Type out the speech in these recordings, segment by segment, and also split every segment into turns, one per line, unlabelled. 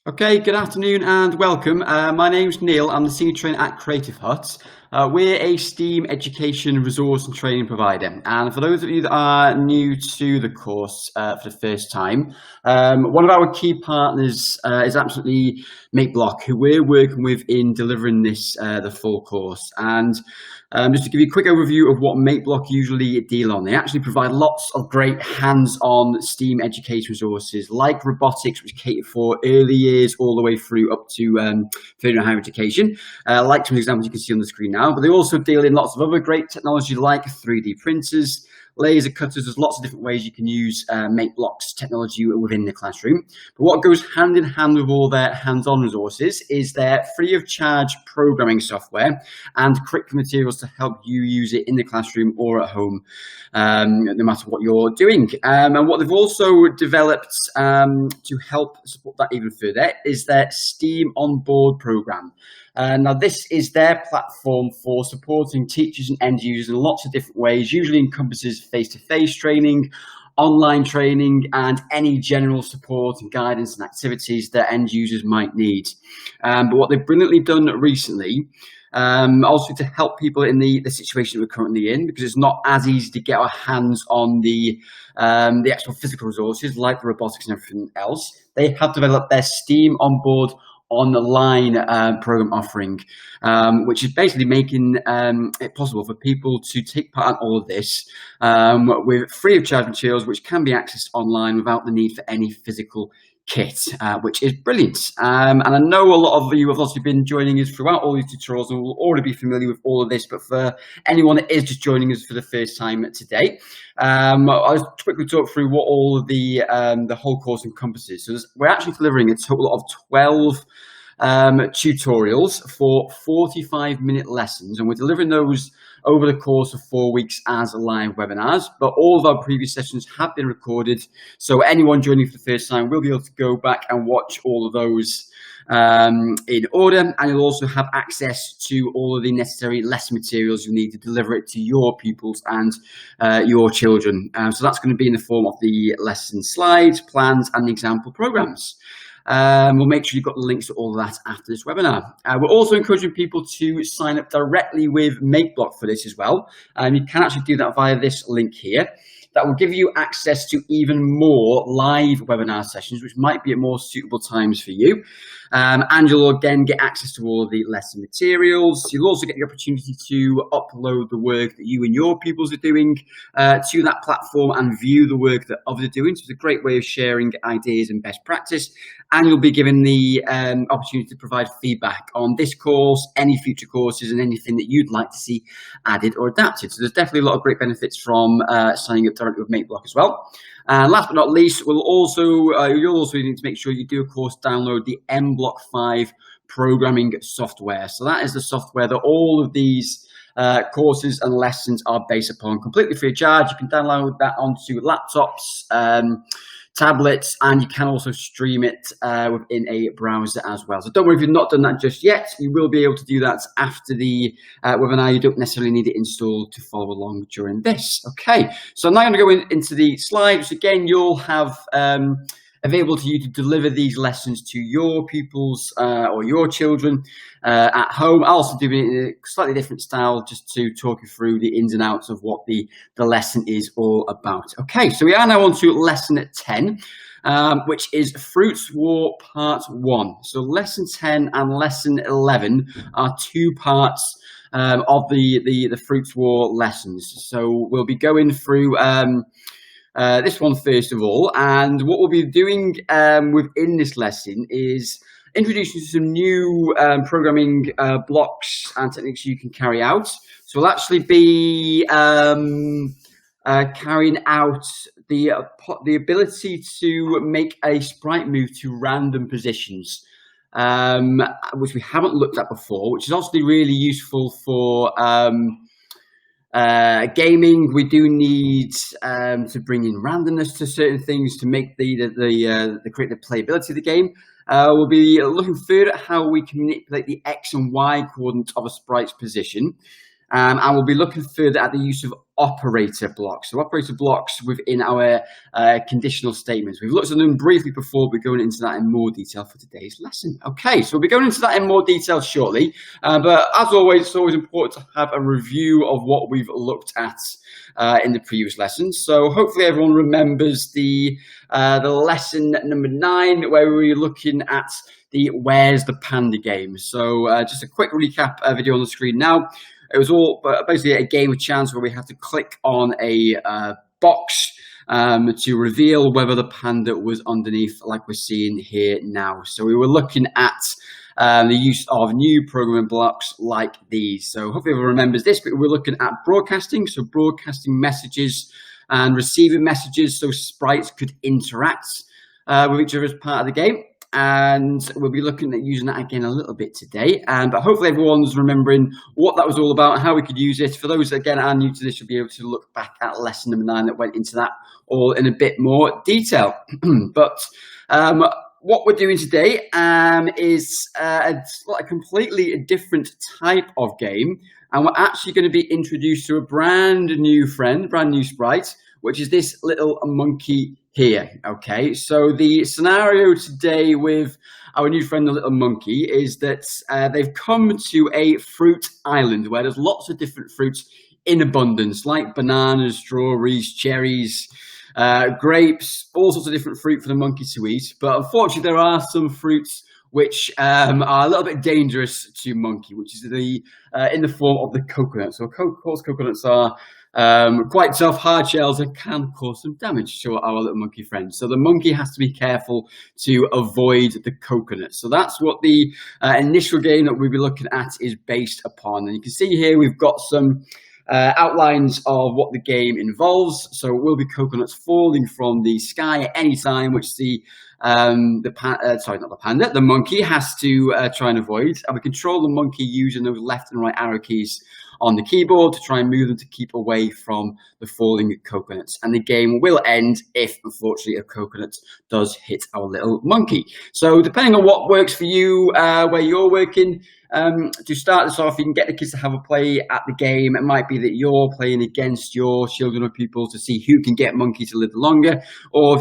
Okay, good afternoon and welcome. My name's Neil. I'm the senior trainer at Creative Hut. We're a STEAM education resource and training provider. And for those of you that are new to the course for the first time, one of our key partners is absolutely Makeblock, who we're working with in delivering this the full course. And just to give you a quick overview of what Makeblock usually deal on, they actually provide lots of great hands-on STEAM education resources like robotics, which cater for early years all the way through up to further higher education, like some examples you can see on the screen now. But they also deal in lots of other great technology like 3D printers, laser cutters. There's lots of different ways you can use Makeblock's technology within the classroom. But what goes hand in hand with all their hands-on resources is their free of charge programming software and curriculum materials to help you use it in the classroom or at home, no matter what you're doing. And what they've also developed to help support that even further is their STEAM on Board program. Now, this is their platform for supporting teachers and end users in lots of different ways, usually encompasses face-to-face training, online training, and any general support and guidance and activities that end users might need. But what they've brilliantly done recently, also to help people in the situation we're currently in, because it's not as easy to get our hands on the actual physical resources like the robotics and everything else, they have developed their STEAM on Board online program offering, which is basically making it possible for people to take part in all of this with free of charge materials, which can be accessed online without the need for any physical kit, which is brilliant. And I know a lot of you have also been joining us throughout all these tutorials and will already be familiar with all of this, but for anyone that is just joining us for the first time today, I'll just quickly talk through what all of the whole course encompasses. So we're actually delivering a total of 12 tutorials for 45-minute lessons, and we're delivering those over the course of 4 weeks as live webinars. But all of our previous sessions have been recorded, so anyone joining for the first time will be able to go back and watch all of those in order, and you'll also have access to all of the necessary lesson materials you need to deliver it to your pupils and your children. So that's going to be in the form of the lesson slides, plans, and example programs. We'll make sure you've got the links to all of that after this webinar. We're also encouraging people to sign up directly with Makeblock for this as well. You can actually do that via this link here. That will give you access to even more live webinar sessions, which might be at more suitable times for you. And you'll again get access to all of the lesson materials. You'll also get the opportunity to upload the work that you and your pupils are doing to that platform and view the work that others are doing. So it's a great way of sharing ideas and best practice. And you'll be given the opportunity to provide feedback on this course, any future courses, and anything that you'd like to see added or adapted. So there's definitely a lot of great benefits from signing up directly with Makeblock as well. And last but not least, you'll also need to make sure you do, of course, download the MBlock 5 programming software. So that is the software that all of these courses and lessons are based upon, completely free of charge. You can download that onto laptops, tablets, and you can also stream it within a browser as well. So don't worry if you've not done that just yet. You will be able to do that after the webinar. You don't necessarily need it installed to follow along during this. Okay, so I'm now going to go into the slides. Again, you'll have available to you to deliver these lessons to your pupils or your children at home. I'll also do it in a slightly different style just to talk you through the ins and outs of what the lesson is all about. Okay, so we are now on to lesson 10, which is Fruits War Part 1. So lesson 10 and lesson 11 are two parts of the Fruits War lessons. So we'll be going through this one first of all, and what we'll be doing within this lesson is introducing some new programming blocks and techniques you can carry out. So we'll actually be carrying out the ability to make a sprite move to random positions, which we haven't looked at before, which is also really useful for gaming. We do need to bring in randomness to certain things to make the create the playability of the game. We'll be looking further at how we can manipulate the X and Y coordinates of a sprite's position. And we'll be looking further at the use of operator blocks. So operator blocks within our conditional statements. We've looked at them briefly before. We're going into that in more detail for today's lesson. Okay, so we'll be going into that in more detail shortly. But as always, it's always important to have a review of what we've looked at in the previous lessons. So hopefully everyone remembers the lesson number 9, where we were looking at the Where's the Panda game. So just a quick recap video on the screen now. It was all basically a game of chance where we have to click on a box to reveal whether the panda was underneath, like we're seeing here now. So we were looking at the use of new programming blocks like these. So hopefully everyone remembers this, but we're looking at broadcasting. So broadcasting messages and receiving messages so sprites could interact with each other as part of the game. And we'll be looking at using that again a little bit today. But hopefully everyone's remembering what that was all about and how we could use it. For those that, again, are new to this, you'll be able to look back at lesson number 9 that went into that all in a bit more detail. But what we're doing today is a completely different type of game. And we're actually going to be introduced to a brand new friend, brand new sprite, which is this little monkey here. Okay, so the scenario today with our new friend, the little monkey, is that they've come to a fruit island where there's lots of different fruits in abundance, like bananas, strawberries, cherries, grapes, all sorts of different fruit for the monkey to eat. But unfortunately, there are some fruits which are a little bit dangerous to monkey, which is in the form of the coconut. So of course, coconuts are quite tough, hard shells that can cause some damage to our little monkey friend. So the monkey has to be careful to avoid the coconut. So that's what the initial game that we'll be looking at is based upon. And you can see here we've got some outlines of what the game involves. So it will be coconuts falling from the sky at any time, which the monkey has to try and avoid. And we control the monkey using those left and right arrow keys on the keyboard to try and move them to keep away from the falling coconuts. And the game will end if, unfortunately, a coconut does hit our little monkey. So depending on what works for you, where you're working, to start this off, you can get the kids to have a play at the game. It might be that you're playing against your children or pupils to see who can get monkey to live longer, or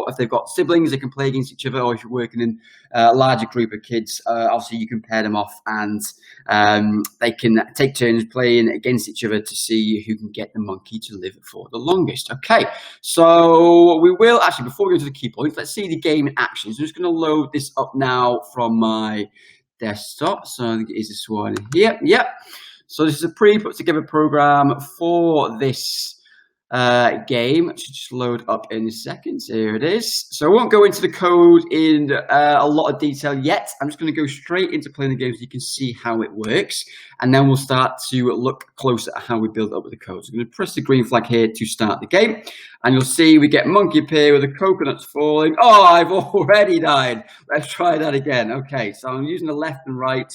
if they've got siblings, they can play against each other, or if you're working in a larger group of kids, obviously you can pair them off and they can take turns playing against each other to see who can get the monkey to live for the longest. Okay, so we will actually, before we go to the key points, let's see the game in action. So I'm just going to load this up now from my desktop. So I think it is this one here. Yep. So this is a pre-put together program for this game. It should just load up in a second. Here it is. So I won't go into the code in a lot of detail yet. I'm just going to go straight into playing the game so you can see how it works. And then we'll start to look closer at how we build up with the code. So I'm going to press the green flag here to start the game. And you'll see we get monkey appear with the coconuts falling. Oh, I've already died. Let's try that again. Okay, so I'm using the left and right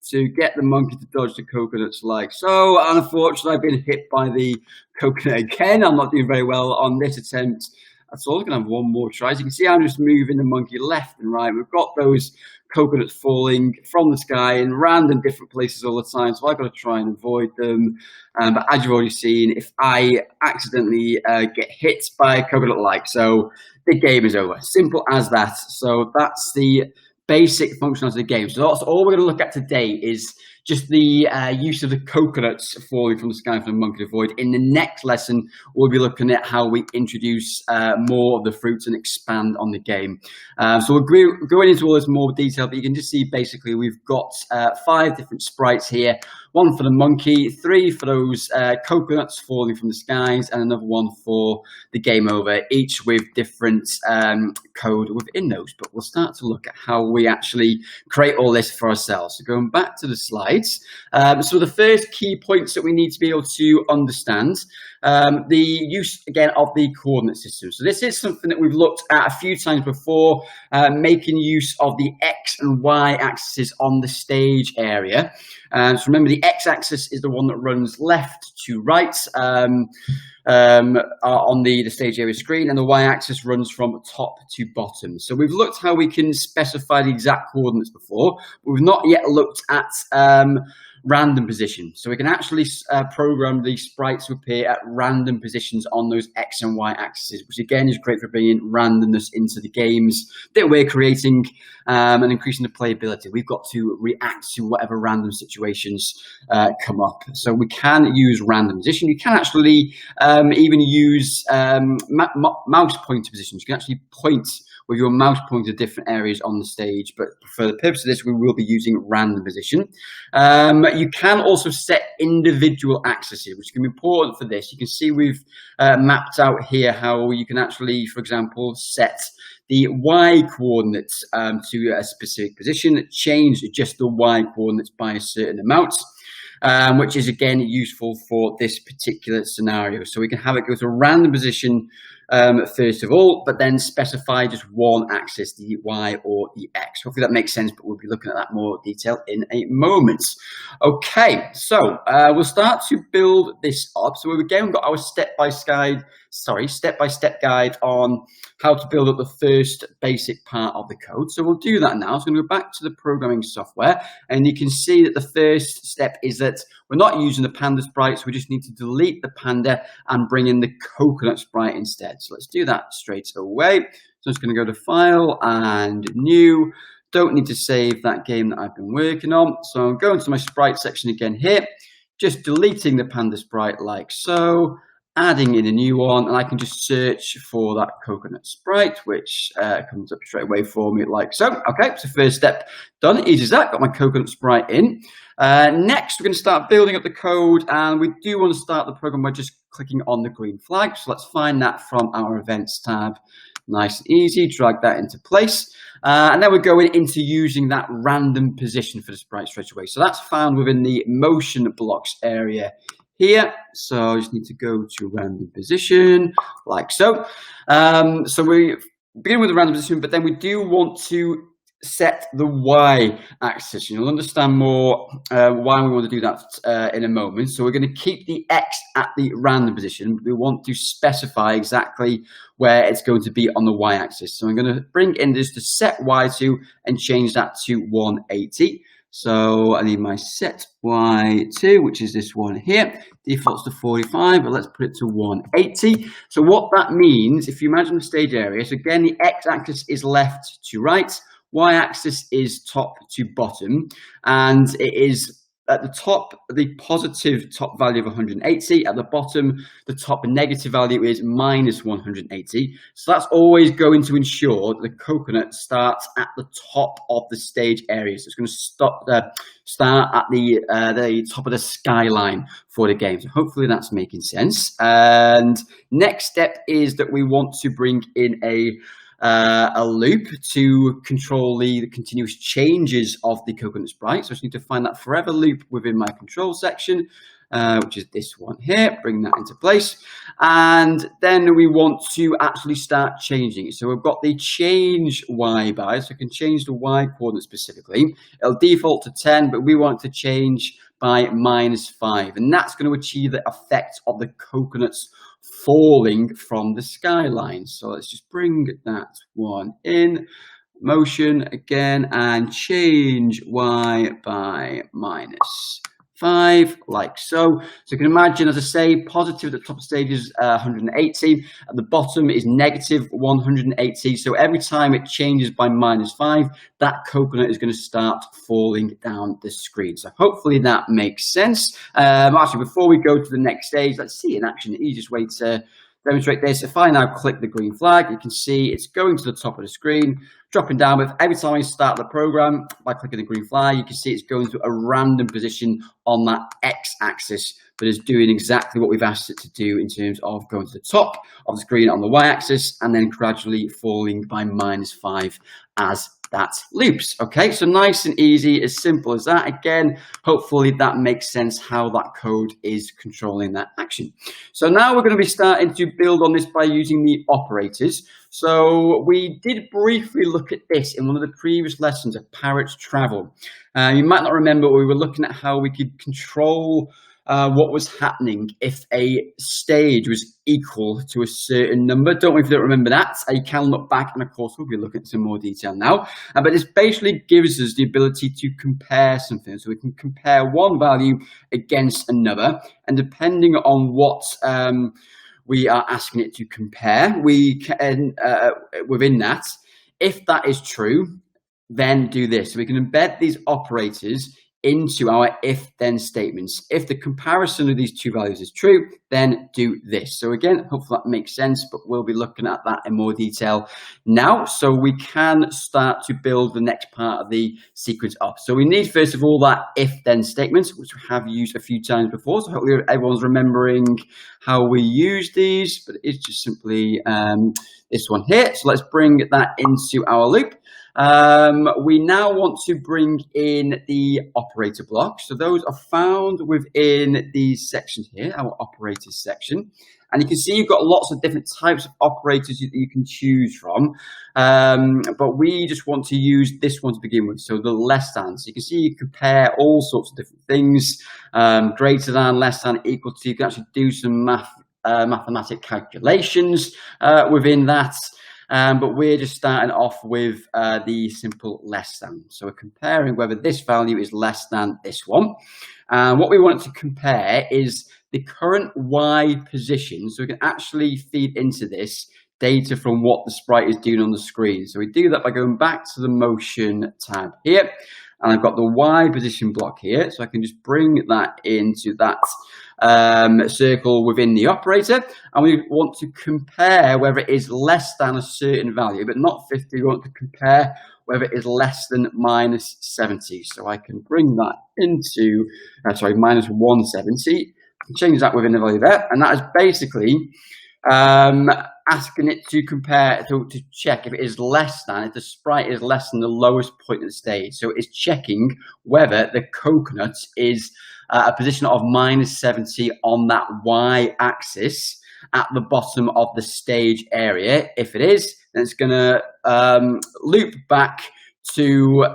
to get the monkey to dodge the coconuts like so. And unfortunately, I've been hit by the coconut again. I'm not doing very well on this attempt at all. I'm going to have one more try. As you can see, I'm just moving the monkey left and right. We've got those coconuts falling from the sky in random different places all the time, so I've got to try and avoid them. But as you've already seen, if I accidentally get hit by a coconut like so, the game is over. Simple as that. So that's the basic functionality of the game. So that's all we're going to look at today is just the use of the coconuts falling from the sky for the monkey to avoid. In the next lesson, we'll be looking at how we introduce more of the fruits and expand on the game. So we'll go into all this more detail, but you can just see basically we've got 5 different sprites here. 1 for the monkey, 3 for those coconuts falling from the skies, and another 1 for the game over, each with different code within those. But we'll start to look at how we actually create all this for ourselves. So going back to the slides. So the first key points that we need to be able to understand, the use, again, of the coordinate system. So this is something that we've looked at a few times before, making use of the X and Y axes on the stage area. So remember, the X-axis is the one that runs left to right on the stage area screen, and the Y-axis runs from top to bottom. So we've looked how we can specify the exact coordinates before, but we've not yet looked at random position. So we can actually program the sprites to appear at random positions on those X and Y axes, which again is great for bringing randomness into the games that we're creating and increasing the playability. We've got to react to whatever random situations come up. So we can use random position. You can actually even use mouse pointer positions. You can actually point with your mouse pointer to different areas on the stage, but for the purpose of this, we will be using random position. You can also set individual axes, which can be important for this. You can see we've mapped out here how you can actually, for example, set the Y coordinates to a specific position, change just the Y coordinates by a certain amount. Which is again useful for this particular scenario. So we can have it go to a random position first of all, but then specify just one axis, the Y or the X. Hopefully that makes sense, but we'll be looking at that more detail in a moment. Okay, so we'll start to build this up. So again, we've got our step-by-step guide on how to build up the first basic part of the code. So we'll do that now. So I'm going to go back to the programming software, and you can see that the first step is that we're not using the panda sprite, so we just need to delete the panda and bring in the coconut sprite instead. So let's do that straight away. So I'm just going to go to File and New. Don't need to save that game that I've been working on. So I'm going to my sprite section again here, just deleting the panda sprite like so, adding in a new one, and I can just search for that coconut sprite, which comes up straight away for me like so. Okay, so first step done, easy as that, got my coconut sprite in. Next, we're going to start building up the code, and we do want to start the program by just clicking on the green flag. So let's find that from our events tab. Nice and easy, drag that into place. And then we're going into using that random position for the sprite straight away. So that's found within the motion blocks area here. So I just need to go to random position like so. So we begin with the random position, but then we do want to set the Y axis. You'll understand more why we want to do that in a moment. So we're going to keep the X at the random position. We want to specify exactly where it's going to be on the Y axis. So I'm going to bring in this to set Y to and change that to 180. So I need my set Y2, which is this one here. Defaults to 45, but let's put it to 180. So what that means, if you imagine the stage area, so again, the X-axis is left to right, Y-axis is top to bottom, and it is at the top, the positive top value of 180. At the bottom, the top negative value is minus 180. So that's always going to ensure that the coconut starts at the top of the stage area. So it's going to start at the top of the skyline for the game. So hopefully that's making sense. And next step is that we want to bring in a loop to control the continuous changes of the coconut sprite. So I just need to find that forever loop within my control section, which is this one here. Bring that into place. And then we want to actually start changing it. So we've got the change Y by, so I can change the Y coordinate specifically. It'll default to 10, but we want to change by -5. And that's going to achieve the effect of the coconuts falling from the skyline. So let's just bring that one in, motion again, and change Y by -5, like so. So you can imagine, as I say, positive at the top of the stage is 180, at the bottom is negative 180. So every time it changes by -5, that coconut is going to start falling down the screen. So hopefully that makes sense. Actually, before we go to the next stage, let's see in action the easiest way to demonstrate this. If I now click the green flag, you can see it's going to the top of the screen, dropping down. But every time I start the program by clicking the green flag, you can see it's going to a random position on that X-axis, but is doing exactly what we've asked it to do in terms of going to the top of the screen on the Y-axis and then gradually falling by -5 as that loops. Okay, so nice and easy, as simple as that. Again, hopefully that makes sense how that code is controlling that action. So now we're going to be starting to build on this by using the operators. So we did briefly look at this in one of the previous lessons of Parrot Travel. You might not remember, we were looking at how we could control what was happening if a stage was equal to a certain number. Don't worry if you don't remember that. You can look back, and of course we'll be looking at some more detail now. But this basically gives us the ability to compare something. So we can compare one value against another, and depending on what we are asking it to compare, we can, within that, if that is true, then do this. So we can embed these operators into our if-then statements. If the comparison of these two values is true, then do this. So again, hopefully that makes sense, but we'll be looking at that in more detail now. So we can start to build the next part of the sequence up. So we need, first of all, that if-then statement, which we have used a few times before. So hopefully everyone's remembering how we use these, but it's just simply this one here. So let's bring that into our loop. We now want to bring in the operator block. So those are found within these sections here, our operators section. And you can see you've got lots of different types of operators that you can choose from. But we just want to use this one to begin with. So the less than. So you can see you compare all sorts of different things. Greater than, less than, equal to. You can actually do some mathematic calculations within that. But we're just starting off with the simple less than. So we're comparing whether this value is less than this one. What we want to compare is the current Y position. So we can actually feed into this data from what the sprite is doing on the screen. So we do that by going back to the motion tab here. And I've got the Y position block here. So I can just bring that into that circle within the operator. And we want to compare whether it is less than a certain value, but not 50. We want to compare whether it is less than minus 70. So I can bring that into, minus 170. I can change that within the value there. And that is basically asking it to compare, to check if it is less than, if the sprite is less than the lowest point of the stage. So it's checking whether the coconut is a position of minus 70 on that Y axis at the bottom of the stage area. If it is, then it's going to loop back to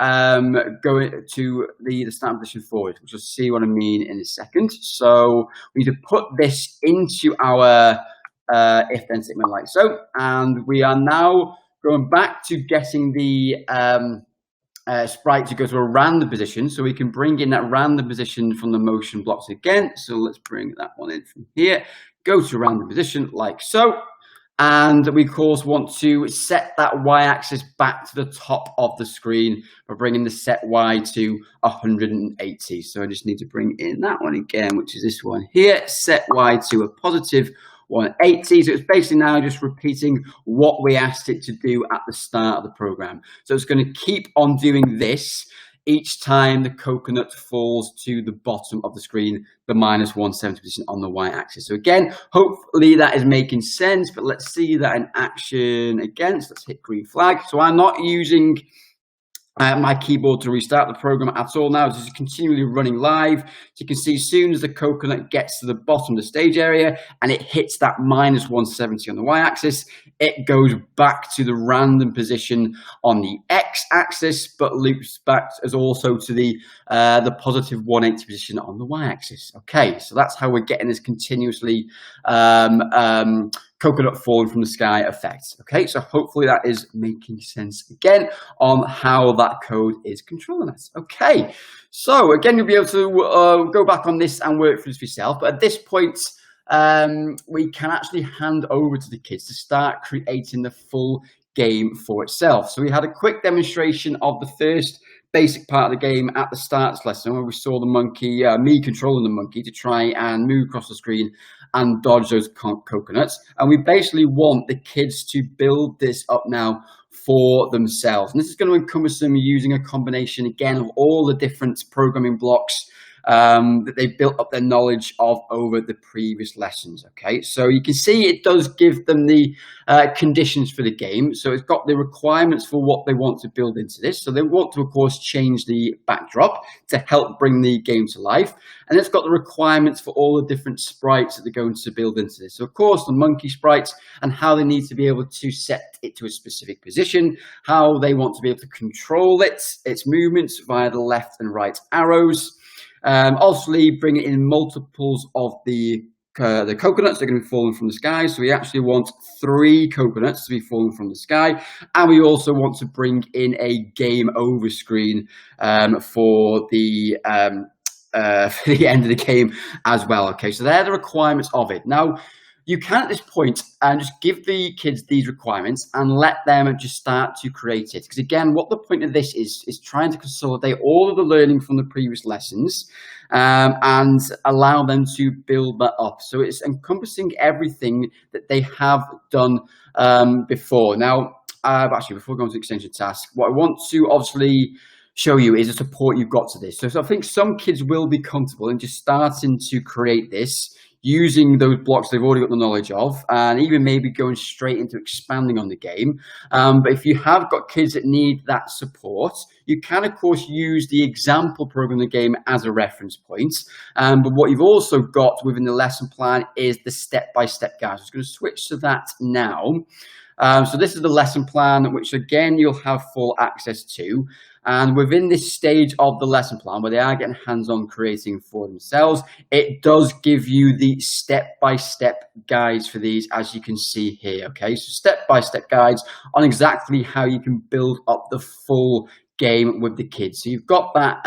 go to the start position forward, which you'll see what I mean in a second. So we need to put this into our if-then statement like so, and we are now going back to getting the sprite to go to a random position, so we can bring in that random position from the motion blocks again. So let's bring that one in from here, go to random position like so, and we of course want to set that Y-axis back to the top of the screen by bringing the set Y to 180. So I just need to bring in that one again, which is this one here, set Y to a positive 180. So it's basically now just repeating what we asked it to do at the start of the program. So it's going to keep on doing this each time the coconut falls to the bottom of the screen, the minus 170 position on the Y-axis. So again, hopefully that is making sense, but let's see that in action again. So let's hit green flag. So I'm not using my keyboard to restart the program at all now. This is continually running live. So you can see as soon as the coconut gets to the bottom of the stage area and it hits that minus 170 on the Y-axis, it goes back to the random position on the X-axis, but loops back as also to the positive 180 position on the Y-axis. Okay, so that's how we're getting this continuously coconut falling from the sky effect. Okay, so hopefully that is making sense again on how that code is controlling us. Okay, so again, you'll be able to go back on this and work through this for yourself. But at this point, we can actually hand over to the kids to start creating the full game for itself. So we had a quick demonstration of the first basic part of the game at the start of this lesson, where we saw the monkey, me controlling the monkey to try and move across the screen and dodge those coconuts. And we basically want the kids to build this up now for themselves. And this is going to encompass them using a combination, again, of all the different programming blocks that they built up their knowledge of over the previous lessons. Okay, so you can see it does give them the conditions for the game. So it's got the requirements for what they want to build into this. So they want to, of course, change the backdrop to help bring the game to life. And it's got the requirements for all the different sprites that they're going to build into this. So, of course, the monkey sprites and how they need to be able to set it to a specific position, how they want to be able to control its movements via the left and right arrows. Obviously, bringing in multiples of the coconuts are going to be falling from the sky. So we actually want 3 coconuts to be falling from the sky. And we also want to bring in a game over screen for the end of the game as well. Okay, so they're the requirements of it. Now, you can at this point just give the kids these requirements and let them just start to create it. Because again, what the point of this is trying to consolidate all of the learning from the previous lessons and allow them to build that up. So it's encompassing everything that they have done before. Now, actually, before going to the extension task, what I want to obviously show you is the support you've got to this. So I think some kids will be comfortable in just starting to create this using those blocks they've already got the knowledge of, and even maybe going straight into expanding on the game. But if you have got kids that need that support, you can, of course, use the example program in the game as a reference point. But what you've also got within the lesson plan is the step-by-step guide. So I'm just going to switch to that now. So this is the lesson plan, which again, you'll have full access to. And within this stage of the lesson plan, where they are getting hands-on creating for themselves, it does give you the step-by-step guides for these, as you can see here. Okay, so step-by-step guides on exactly how you can build up the full game with the kids. So you've got that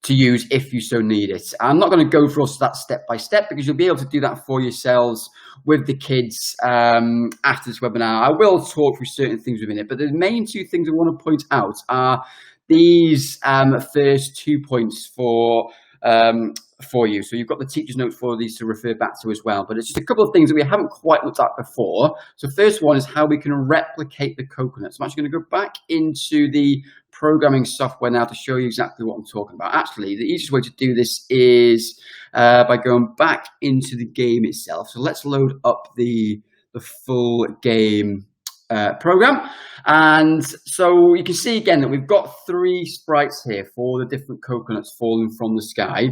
to use if you so need it. I'm not going to go through that step-by-step because you'll be able to do that for yourselves with the kids after this webinar. I will talk through certain things within it, but the main 2 things I want to point out are these first 2 points for you. So you've got the teacher's notes for these to refer back to as well, but it's just a couple of things that we haven't quite looked at before. So first one is how we can replicate the coconuts. I'm actually going to go back into the programming software now to show you exactly what I'm talking about. Actually, the easiest way to do this is by going back into the game itself. So let's load up the full game program. And so you can see again that we've got 3 sprites here for the different coconuts falling from the sky.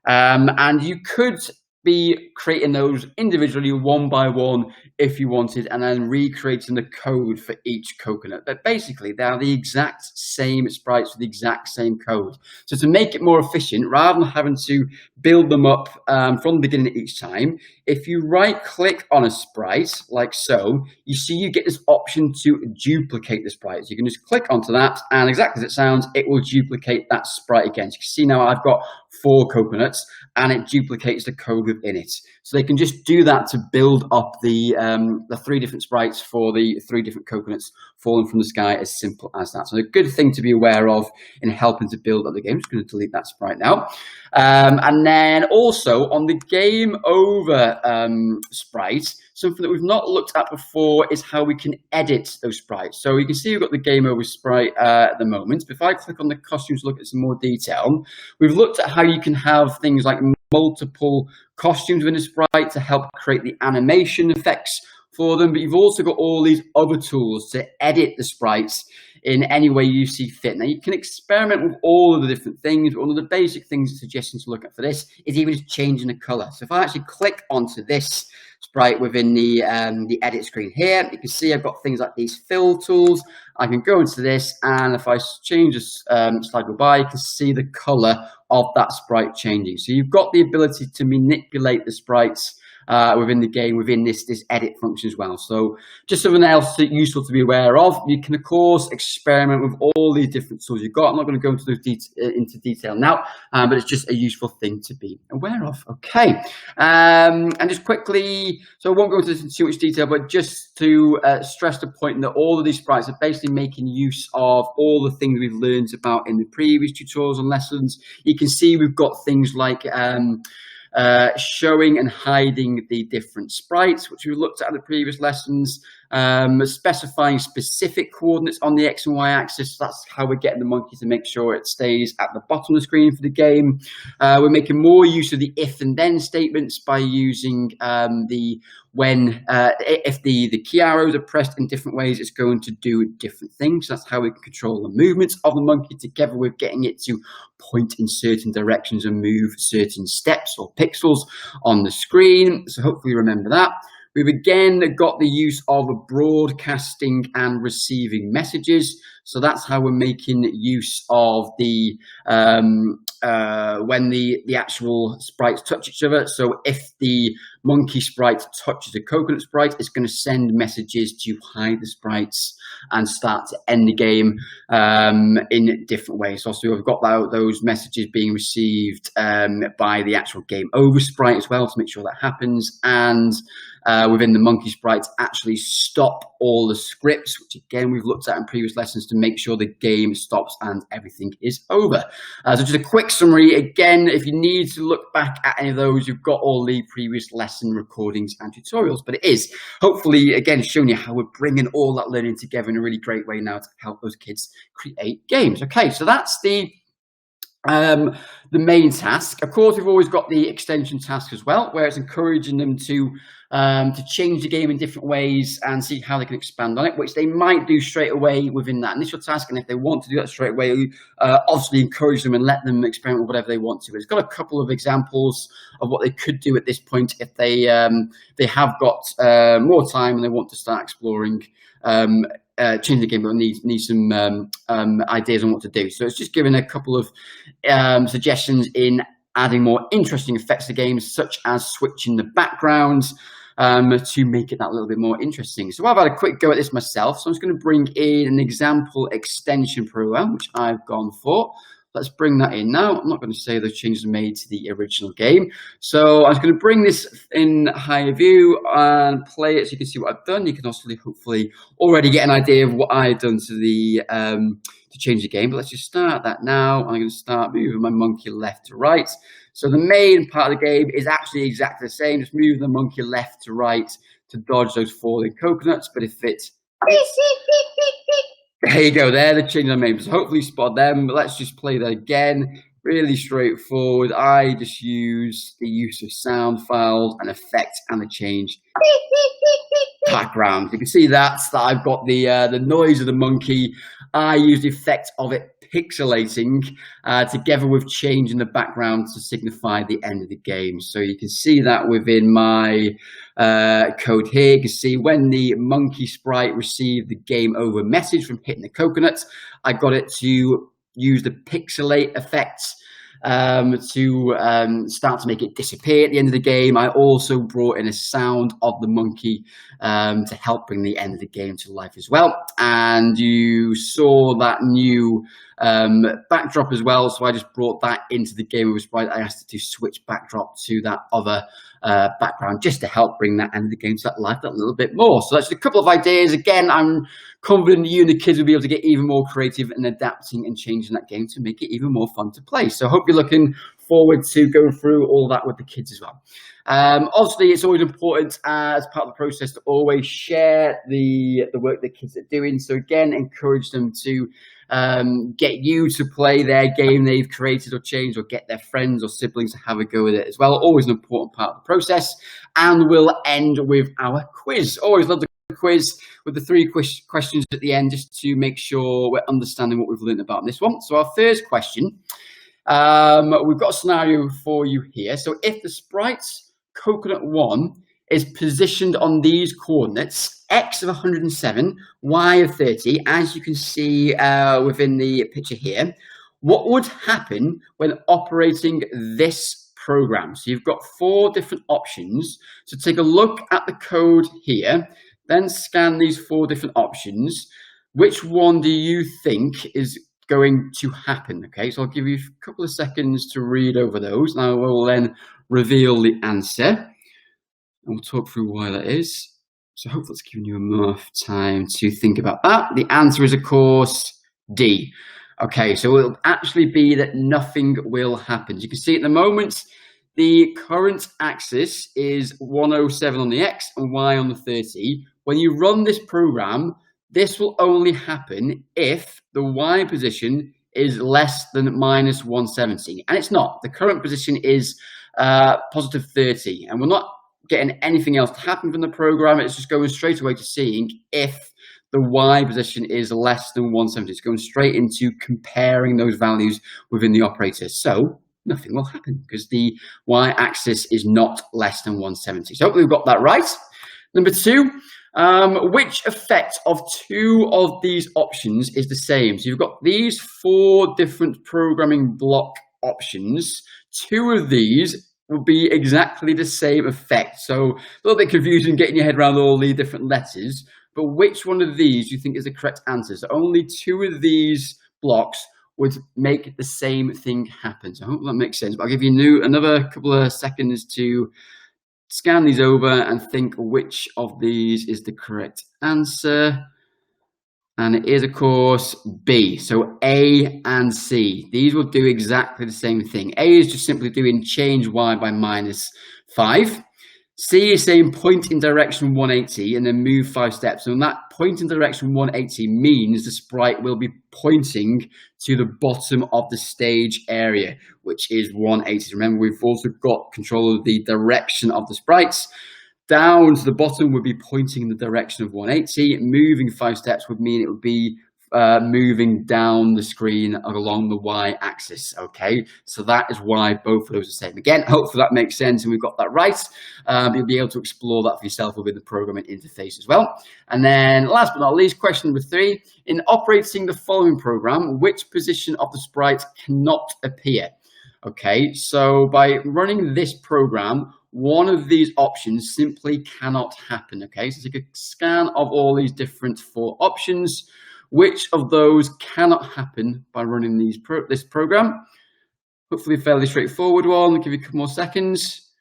And you could be creating those individually one by one if you wanted, and then recreating the code for each coconut. But basically, they are the exact same sprites with the exact same code. So to make it more efficient, rather than having to build them up from the beginning each time, if you right-click on a sprite, like so, you see you get this option to duplicate the sprite. So you can just click onto that, and exactly as it sounds, it will duplicate that sprite again. So you can see now I've got 4 coconuts, and it duplicates the code within it. So they can just do that to build up the 3 different sprites for the 3 different coconuts falling from the sky, as simple as that. So a good thing to be aware of in helping to build up the game. I'm just going to delete that sprite now. And then also on the game over sprite, something that we've not looked at before is how we can edit those sprites. So you can see we've got the game over sprite at the moment. But if I click on the costumes, look at some more detail, we've looked at how you can have things like multiple costumes within a sprite to help create the animation effects for them. But you've also got all these other tools to edit the sprites in any way you see fit. Now you can experiment with all of the different things. One of the basic things suggesting to look at for this is even just changing the color. So if I actually click onto this sprite within the edit screen here, you can see I've got things like these fill tools. I can go into this, and if I change this slide by, you can see the color of that sprite changing. So you've got the ability to manipulate the sprites within the game, within this edit function as well. So just something else useful to be aware of. You can, of course, experiment with all these different tools you've got. I'm not going to go into those into detail now, but it's just a useful thing to be aware of. Okay, and just quickly, so I won't go into this in too much detail, but just to stress the point that all of these sprites are basically making use of all the things we've learned about in the previous tutorials and lessons. You can see we've got things like showing and hiding the different sprites, which we looked at in the previous lessons, specifying specific coordinates on the X and Y axis. That's how we're getting the monkey to make sure it stays at the bottom of the screen for the game. We're making more use of the if and then statements by using if the key arrows are pressed in different ways, it's going to do different things. That's how we can control the movements of the monkey, together with getting it to point in certain directions and move certain steps or pixels on the screen. So hopefully remember that. We've again got the use of broadcasting and receiving messages. So that's how we're making use of the when the actual sprites touch each other. So if the monkey sprite touches a coconut sprite, it's going to send messages to hide the sprites and start to end the game in different ways. So also we've got those messages being received by the actual game over sprite as well to make sure that happens. And within the monkey sprites, actually stop all the scripts, which again we've looked at in previous lessons to make sure the game stops and everything is over. So just a quick summary. Again, if you need to look back at any of those, you've got all the previous lesson recordings and tutorials. But it is hopefully, again, showing you how we're bringing all that learning together in a really great way now to help those kids create games. Okay, so that's the main task. Of course, we've always got the extension task as well, where it's encouraging them to change the game in different ways and see how they can expand on it, which they might do straight away within that initial task. And if they want to do that straight away, obviously encourage them and let them experiment with whatever they want to. It's got a couple of examples of what they could do at this point if they have got more time and they want to start exploring change the game, but need some ideas on what to do. So it's just giving a couple of suggestions in adding more interesting effects to the game, such as switching the backgrounds to make it that little bit more interesting. So I've had a quick go at this myself. So I'm just going to bring in an example extension program, which I've gone for. Let's bring that in now. I'm not going to say those changes are made to the original game. So I was going to bring this in higher view and play it so you can see what I've done. You can also hopefully already get an idea of what I've done to the to change the game. But let's just start that now. I'm going to start moving my monkey left to right. So the main part of the game is actually exactly the same. Just move the monkey left to right to dodge those falling coconuts. But if it's there you go, there, the change I made. So hopefully you spot them, but let's just play that again. Really straightforward. I just use the use of sound files and effects and the change background. You can see that I've got the noise of the monkey. I use the effect of it pixelating together with change in the background to signify the end of the game. So you can see that within my code here. You can see when the monkey sprite received the game over message from hitting the coconut, I got it to use the pixelate effects to start to make it disappear at the end of the game. I also brought in a sound of the monkey to help bring the end of the game to life as well. And you saw that new backdrop as well, so I just brought that into the game over sprite. I asked it to switch backdrop to that other background just to help bring that end of the game to life that little bit more. So that's a couple of ideas. Again, I'm confident you and the kids will be able to get even more creative and adapting and changing that game to make it even more fun to play. So I hope you're looking forward to going through all that with the kids as well. Obviously, it's always important as part of the process to always share the work the kids are doing. So again, encourage them to get you to play their game they've created or changed, or get their friends or siblings to have a go with it as well. Always an important part of the process. And we'll end with our quiz. Always love the quiz with the 3 questions at the end, just to make sure we're understanding what we've learned about in this one. So our first question, we've got a scenario for you here. So if the sprite's coconut 1 is positioned on these coordinates, x of 107, y of 30, as you can see within the picture here, what would happen when operating this program? So you've got 4 different options. So take a look at the code here, then scan these 4 different options. Which one do you think is going to happen? Okay, so I'll give you a couple of seconds to read over those. Now we'll then reveal the answer, and we'll talk through why that is. So hopefully it's giving you enough time to think about that. The answer is, of course, D. Okay, so it'll actually be that nothing will happen. You can see at the moment, the current axis is 107 on the X and Y on the 30. When you run this program, this will only happen if the Y position is less than minus 170. And it's not. The current position is positive 30. And we're not getting anything else to happen from the program. It's just going straight away to seeing if the Y position is less than 170. It's going straight into comparing those values within the operator. So nothing will happen because the Y axis is not less than 170. So hopefully we've got that right. Number 2, which effect of 2 of these options is the same? So you've got these 4 different programming block options, two of these will be exactly the same effect. So a little bit confusing getting your head around all the different letters, but which one of these do you think is the correct answer? So only two of these blocks would make the same thing happen. So I hope that makes sense. But I'll give you another couple of seconds to scan these over and think which of these is the correct answer. And it is, of course, B. So A and C. These will do exactly the same thing. A is just simply doing change Y by -5. C is saying point in direction 180 and then move 5 steps. And that point in direction 180 means the sprite will be pointing to the bottom of the stage area, which is 180. Remember, we've also got control of the direction of the sprites. Down to the bottom would be pointing in the direction of 180. Moving 5 steps would mean it would be moving down the screen along the y-axis. Okay, so that is why both of those are the same. Again, hopefully that makes sense and we've got that right. You'll be able to explore that for yourself within the programming interface as well. And then last but not least, question number 3. In operating the following program, which position of the sprite cannot appear? Okay, so by running this program, one of these options simply cannot happen. Okay, so take a scan of all these different 4 options. Which of those cannot happen by running this program? Hopefully a fairly straightforward one. I'll give you a couple more seconds.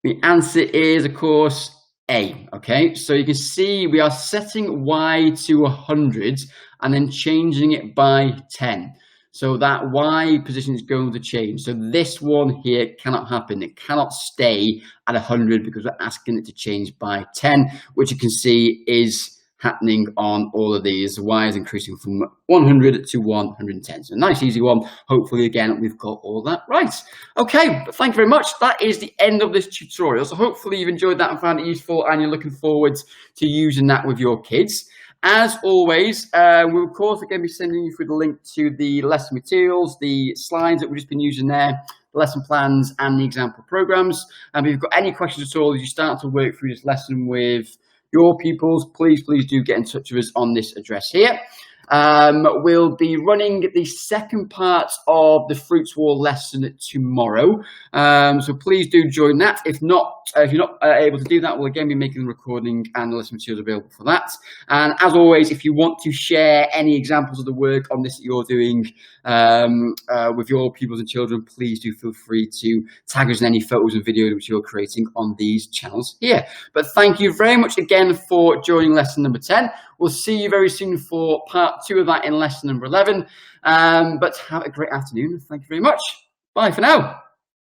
The answer is, of course, A. Okay, so you can see we are setting Y to 100 and then changing it by 10. So that Y position is going to change. So this one here cannot happen. It cannot stay at 100 because we're asking it to change by 10, which you can see is happening on all of these. Y is increasing from 100 to 110. So a nice easy one. Hopefully again we've got all that right. Okay, but thank you very much. That is the end of this tutorial. So hopefully you've enjoyed that and found it useful and you're looking forward to using that with your kids. As always, we'll of course again be sending you through the link to the lesson materials, the slides that we've just been using there, the lesson plans and the example programs. And if you've got any questions at all as you start to work through this lesson with your pupils, please do get in touch with us on this address here. We'll be running the second part of the Fruits War lesson tomorrow, so please do join that. If you're not able to do that, we'll again be making the recording and the lesson materials available for that. And as always, if you want to share any examples of the work on this that you're doing with your pupils and children, please do feel free to tag us in any photos and videos which you're creating on these channels here. But thank you very much again for joining lesson number 10. We'll see you very soon for part 2 of that in lesson number 11. But have a great afternoon. Thank you very much. Bye for now.